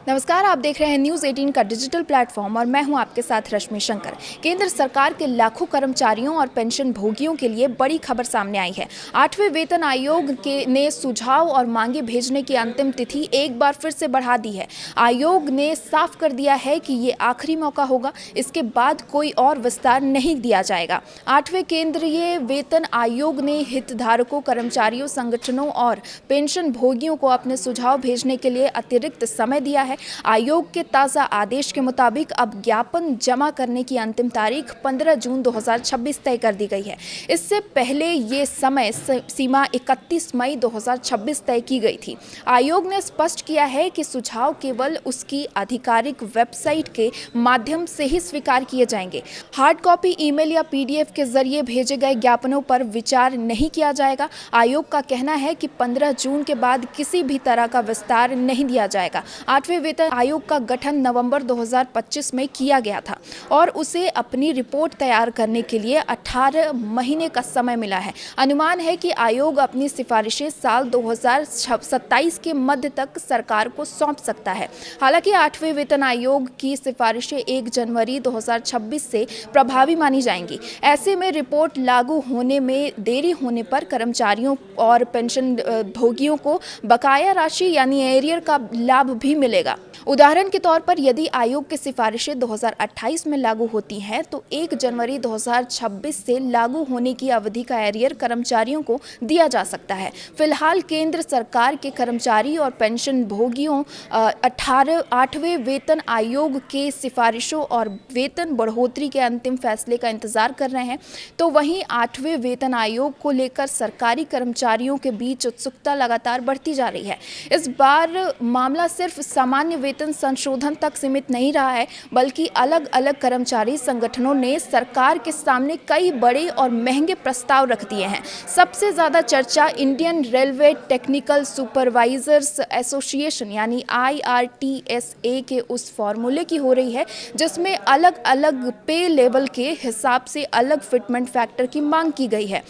नमस्कार, आप देख रहे हैं न्यूज़ 18 का डिजिटल प्लेटफॉर्म और मैं हूं आपके साथ रश्मि शंकर। केंद्र सरकार के लाखों कर्मचारियों और पेंशन भोगियों के लिए बड़ी खबर सामने आई है। 8वें वेतन आयोग ने सुझाव और मांगे भेजने की अंतिम तिथि एक बार फिर से बढ़ा दी है। आयोग ने साफ कर दिया है कि ये आखिरी मौका होगा, इसके बाद कोई और विस्तार नहीं दिया जाएगा। 8वें केंद्रीय वेतन आयोग ने हितधारकों, कर्मचारियों, संगठनों और पेंशन भोगियों को अपने सुझाव भेजने के लिए अतिरिक्त समय दिया है। आयोग के ताज़ा आदेश के मुताबिक अब ज्ञापन जमा करने की अंतिम तारीख 15 जून 2026 तय कर दी गई है। इससे पहले ये समय सीमा 31 मई 2026 तय की गई थी। आयोग ने स्पष्ट किया है कि सुझाव केवल उसकी आधिकारिक वेबसाइट के माध्यम से ही स्वीकार किए जाएंगे। हार्ड कॉपी, ईमेल या पीडीएफ के जरिए भेजे गए ज्ञापनों पर विचार नहीं किया जाएगा। आयोग का कहना है कि 15 जून के बाद किसी भी तरह का विस्तार नहीं दिया जाएगा। 8वें वेतन आयोग का गठन नवंबर 2025 में किया गया था और उसे अपनी रिपोर्ट तैयार करने के लिए 18 महीने का समय मिला है। अनुमान है कि आयोग अपनी सिफारिशें साल 2027 के मध्य तक सरकार को सौंप सकता है। हालांकि 8वें वेतन आयोग की सिफारिशें 1 जनवरी 2026 से प्रभावी मानी जाएंगी। ऐसे में रिपोर्ट लागू होने में देरी होने पर कर्मचारियों और पेंशन भोगियों को बकाया राशि यानी एरियर का लाभ भी मिलेगा। उदाहरण के तौर पर यदि आयोग की सिफारिशें 2028 में लागू होती हैं तो 1 जनवरी 2026 से लागू होने की अवधि का एरियर कर्मचारियों को दिया जा सकता है। फिलहाल केंद्र सरकार के कर्मचारी और पेंशन भोगियों 8वें वेतन आयोग के सिफारिशों और वेतन बढ़ोतरी के अंतिम फैसले का इंतजार कर रहे हैं, तो वहीं 8वें वेतन आयोग को लेकर सरकारी कर्मचारियों के बीच उत्सुकता लगातार बढ़ती जा रही है। इस बार मामला सिर्फ सामान्य वेतन संशोधन तक सीमित नहीं रहा है, बल्कि अलग अलग कर्मचारी संगठनों ने सरकार के सामने कई बड़े और महंगे प्रस्ताव रख दिए हैं। सबसे ज्यादा चर्चा Indian railway technical supervisors association यानी IRTSA के उस फॉर्मूले की हो रही है जिसमें अलग अलग पे लेवल के हिसाब से अलग फिटमेंट फैक्टर की मांग की गई है।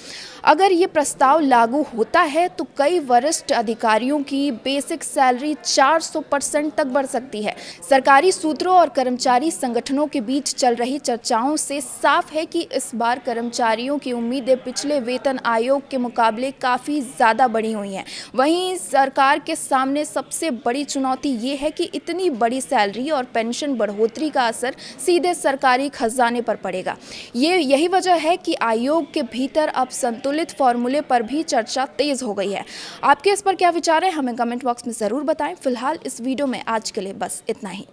अगर ये प्रस्ताव लागू होता है तो कई वरिष्ठ अधिकारियों की बेसिक सैलरी 400% तक बढ़ सकती है। सरकारी सूत्रों और कर्मचारी संगठनों के बीच चल रही चर्चाओं से साफ है कि इस बार कर्मचारियों की उम्मीदें पिछले वेतन आयोग के मुकाबले काफ़ी ज़्यादा बढ़ी हुई हैं। वहीं सरकार के सामने सबसे बड़ी चुनौती ये है कि इतनी बड़ी सैलरी और पेंशन बढ़ोतरी का असर सीधे सरकारी खजाने पर पड़ेगा। यही वजह है कि आयोग के भीतर अब संतुलित फॉर्मूले पर भी चर्चा तेज हो गई है। आपके इस पर क्या विचार है, हमें कमेंट बॉक्स में ज़रूर बताएं। फिलहाल इस वीडियो में आज के लिए बस इतना ही।